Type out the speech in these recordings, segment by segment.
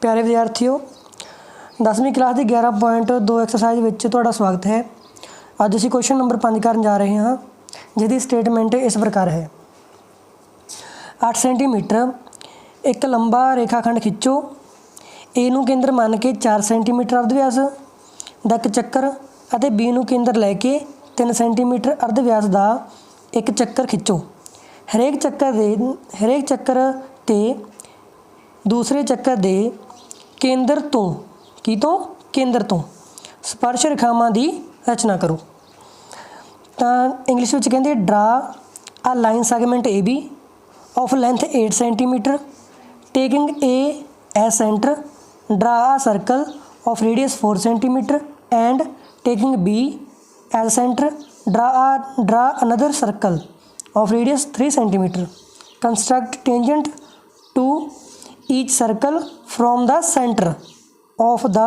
प्यारे विद्यार्थियों 10वीं क्लास की 11.2 एक्सरसाइज में तुहाडा स्वागत है। अज असीं क्वेश्चन नंबर 5 करन जा रहे हाँ, जिसकी स्टेटमेंट इस प्रकार है। 8 सेंटीमीटर एक लंबा रेखाखंड खिंचो। ए नूं केंद्र मान के 4 सेंटीमीटर अर्ध व्यास दा एक चक्कर अते बी नूं केंद्र लैके 3 सेंटीमीटर अर्ध व्यास दा एक चक्कर खिंचो। हरेक चक्कर ते दूसरे चक्कर दे केंद्र तो केंद्र तो स्पर्श रेखावां दी रचना करो। तो इंग्लिश में कहते draw a line segment A B of length 8 centimetre taking A as centre. Draw a circle of radius 4 centimetre and taking B as centre. Draw another circle of radius 3 centimetre. Construct tangent to each circle from the centre of the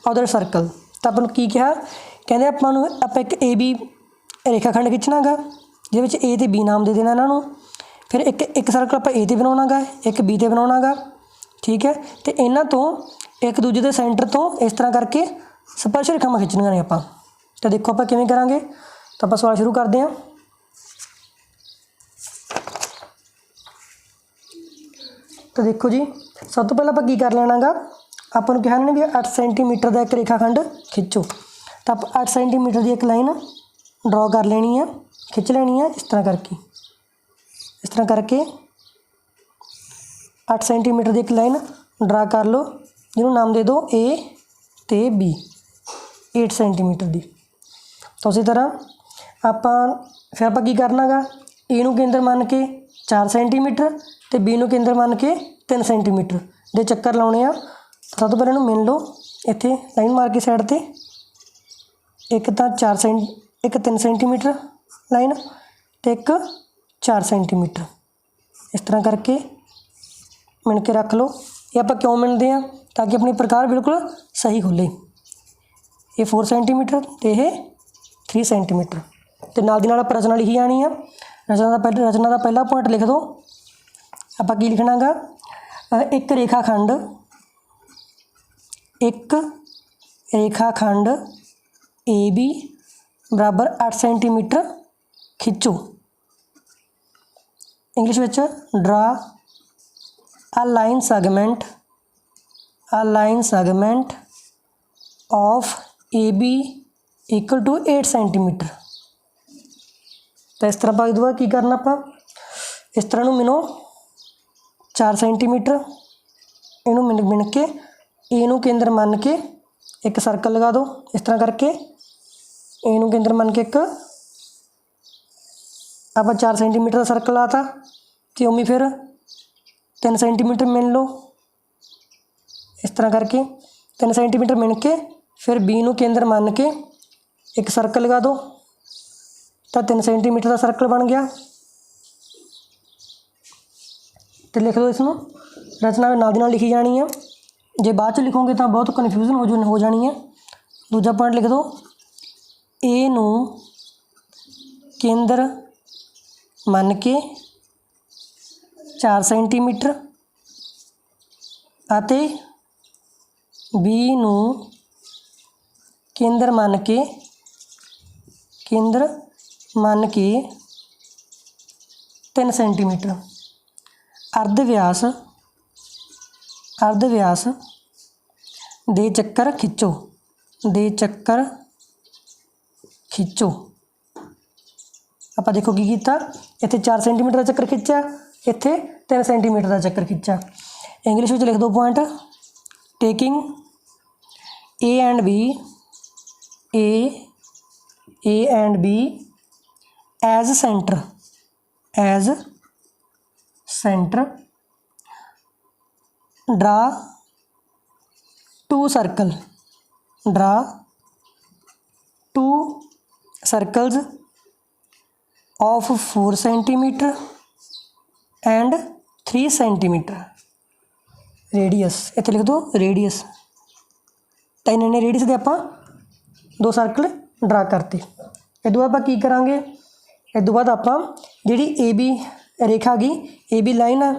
other circle. तो अपन की कहा कहते आप एक A B रेखाखंड खिंचना गा जिस ए तो बी नाम दे देना इन्हों। फिर एक सर्कल आप ए ते बनाना गा, एक बी ते बनाना गा, ठीक है। तो इन्हों तो एक दूजे के सेंटर तो इस तरह करके स्पर्श रेखावां खिंचनियां ने आपां। तो देखो आप किवें करांगे। तो आप सवाल शुरू करते हैं। तो देखो जी, सब तो पहले आप की कर लेना गा, अपन कहा भी 8 सेंटीमीटर का एक रेखाखंड खिंचो। तो आप 8 सेंटीमीटर की एक लाइन ड्रॉ कर लेनी है, खिंच लेनी है इस तरह करके 8 सेंटीमीटर की एक लाइन ड्रा कर लो, जिन्हों नाम दे दो ए ते बी 8 सेंटीमीटर की। तो उसी तरह आप फिर आप की करना गा, ए नूं केंद्र मान के 4 सेंटीमीटर तो बी नूं केंद्र मान के 3 सेंटीमीटर दे चक्कर लाने आ। सब तो पहले इन्हूं मिल लो, इत्थे लाइन मार के साइड ते एक तो 3 सेंटीमीटर लाइन तो एक 4 सेंटीमीटर इस तरह करके मिल के रख लो। ये आप क्यों मिलते हैं ताकि अपनी प्रकार बिल्कुल सही खुले। ये 4 सेंटीमीटर तो यह 3 सेंटीमीटर। तो नाल दी नाल आप रचना लिखी जानी है। रचना का पहला पॉइंट लिख दो। आप की लिखना गा, एक रेखाखंड ए बी बराबर 8 सेंटीमीटर खिंचो। इंग्लिश में draw a line segment of A B equal to 8 centimetre. तो इस तरह दुआ की करना आप इस तरह मिनो 4 सेंटीमीटर इनू मिन के ए नूं केंद्र मान के एक सर्कल लगा दो इस तरह करके। ए नूं केंद्र मान के एक आप 4 सेंटीमीटर का सर्कल लाता तो उम्मीद फिर 3 सेंटीमीटर मिन लो इस तरह करके। 3 सेंटीमीटर मिन के फिर बी नूं केंद्र मान के एक सर्कल लगा दो तो 3 सेंटीमीटर का सर्कल बन गया। तो लिख दो इसनों, रचना नाल दी नाल लिखी जानी है। जे बाद लिखोगे तो बहुत कन्फ्यूजन हो जानी है। दूजा पॉइंट लिख दो, ए नूं केंद्र मान के 4 सेंटीमीटर अते बी नूं केंद्र मान के 3 सेंटीमीटर। अर्ध व्यास दे चक्कर खिंचो आप देखो की कीता, इत्थे 4 सेंटीमीटर का चक्कर खिंचा, इत्थे 3 सेंटीमीटर का चक्कर खिंचा। इंग्लिश में लिख दो point, taking A and B as centre. Draw 2 circles of 4 centimetre and 3 centimetre radius. इत्थे लिख दो रेडियस। तो इन्ने रेडियस के आप 2 सर्कल ड्रा करते। इस बाद आप की करांगे, इस बाद आप जी ए बी रेखा गई ए बी लाइन आ,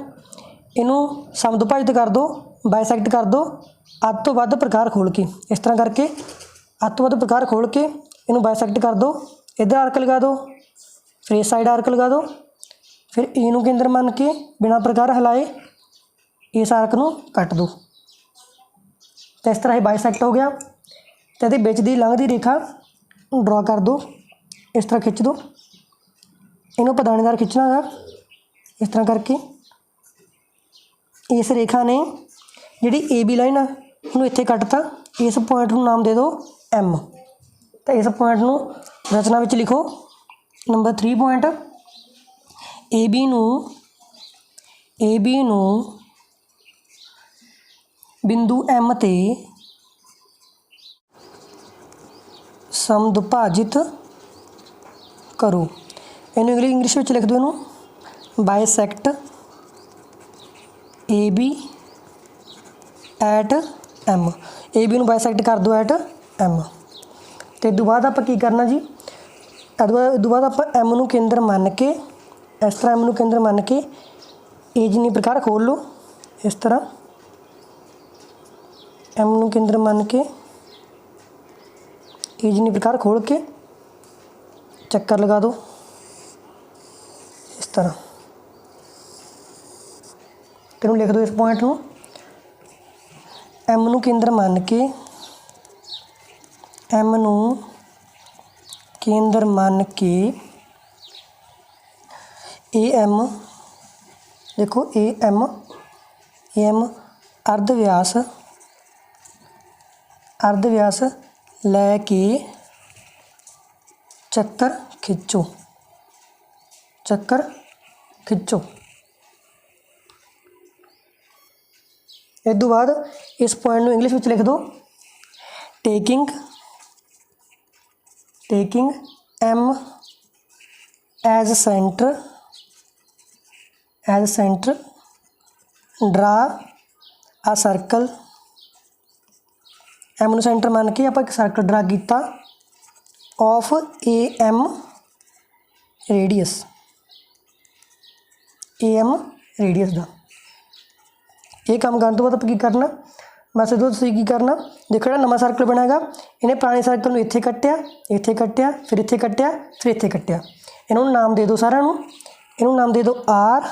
इनू समदुभाजित कर दो बाइसैक्ट कर दो ਅੱਧ ਤੋਂ ਵੱਧ प्रकार खोल के, इस तरह करके ਅੱਧ ਤੋਂ ਵੱਧ प्रकार खोल के इनू बाइसैक्ट कर दो। इधर आर्क लगा दो, फिर इस साइड आर्क लगा दो, फिर ए नू केंद्र मान के बिना प्रकार हिलाए इस आर्क नू कट दो। तो इस तरह ये बाइसैक्ट हो गया। तो ये बिच दी लंघदी रेखा ड्रॉ कर दो, इस तरह खिंच दो। इनू पदानेदार खिंचना है इस तरह करके। इस रेखा ने जिहड़ी ए बी लाइन है उन्होंने इत्थे कटता। इस पॉइंट नू नाम दे दो एम। तो इस पॉइंट नू रचना विच लिखो नंबर 3 पॉइंट। ए बी नू बिंदु एम ते समदुभाजित करो। इनू इंग्लिश में लिख दो, इनू bisect A B at M. A B नू बाइसैक्ट कर दो एट एम। तो इस बाद आप की करना जी, इस बाद आप एम नू केंद्र मान के इस तरह एम नू केंद्र मान के ए जिन्नी प्रकार खोल लो। इस तरह एम नू केंद्र मान के ए जिन्नी प्रकार खोल के चक्कर लगा दो इस तरह। फिर लिख दो इस पॉइंट नू एम नू केंद्र मान के, एम नू केंद्र मान के ए एम, देखो ए एम अर्धव्यास लैके चक्कर खिंचो। इस तो बाद इस पॉइंट में इंग्लिश में लिख दो taking M as centre draw a circle. M नू सेंटर मान के आप एक सर्कल ड्रा किया ऑफ ए एम रेडियस का। ये काम करने तो बाद आप की करना, मैं सिद्धू की करना। देखो जो नवा सर्कल बनाएगा इन्हें पुराने सर्कल में इत्थे कट्टिया, फिर इत्थे कट्टिया, फिर इत्थे कट्टिया। इन्होंने नाम दे दो सारा, इनू नाम दे दो आर,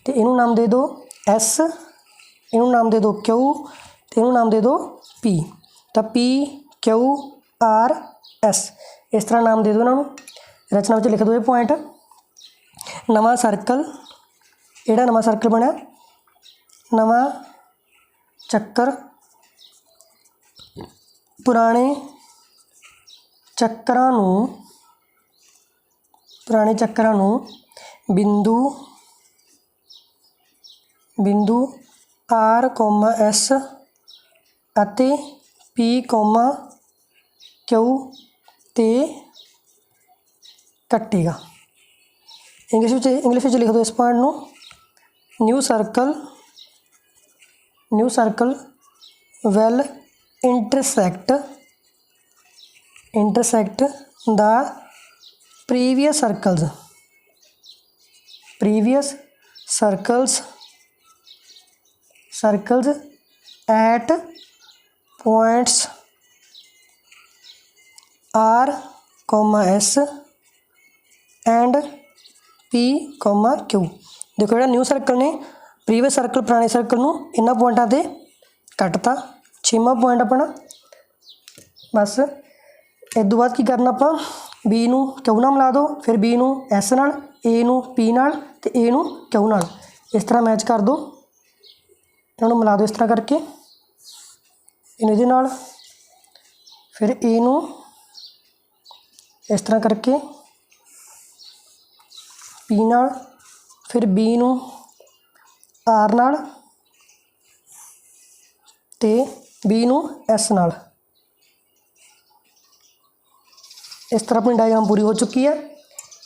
तो इनू नाम दे दो एस, इनू नाम दे दो क्यू, तो इनू नाम दे दो पी। तो पी क्यू आर एस इस तरह नाम दे दो इन्हों। रचना में लिख दो ये पॉइंट। नवा सर्कल एड़ा नवा सर्कल बनया, नवा चक्कर पुराने चक्करां नू बिंदु आर कोमा एस अते पी कोमा क्यू ते कटेगा। इंग्लिश में लिख दो इस पॉइंट नू new circle will intersect the previous circles at points R comma S and P comma Q. देखो जो न्यू सर्कल ने प्रीवियस सर्कल पुराने सर्कल नू इन्हां पॉइंटां ते कटता। 6वां पॉइंट अपना बस। इस तो बाद की करना आप बी नू क्यू नाल मिला दो, फिर बी नू एस नाल, ए नू पी नाल ते ए नू क्यू नाल इस तरह मैच कर दो। इन्होंने मिला दो इस तरह करके इन्हें दे नाल, फिर ए नू इस तरह करके पी नाल, फिर बी नू आर नाल ते बी नू एस नाल। इस तरह अपनी डायग्राम पूरी हो चुकी है।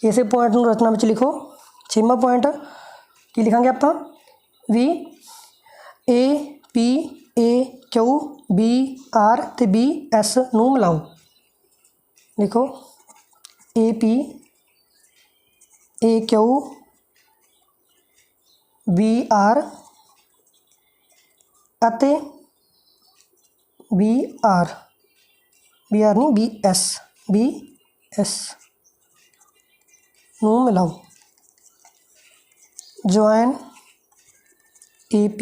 इस पॉइंट नू रचना में लिखो 6वां पॉइंट की लिखांगे आप वी A P A Q B R ते बी एस नू मिलाओ। लिखो A P A Q B R ਅਤੇ BR ਨਹੀਂ BS ਨੂੰ ਮਿਲਾਓ। Join AP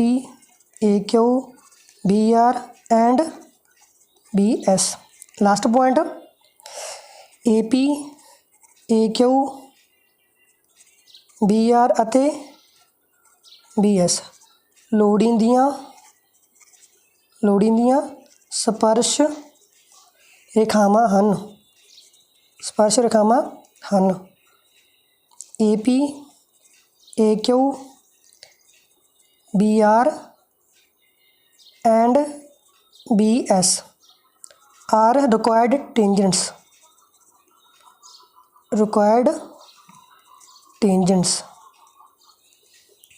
AQ BR and BS। Last point AP AQ BR ਅਤੇ BS ਲੋੜੀਂਦੀਆਂ ਸਪਰਸ਼ ਰੇਖਾਵਾਂ ਹਨ। AP AQ BR and BS are required tangents।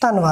ਧੰਨਵਾਦ।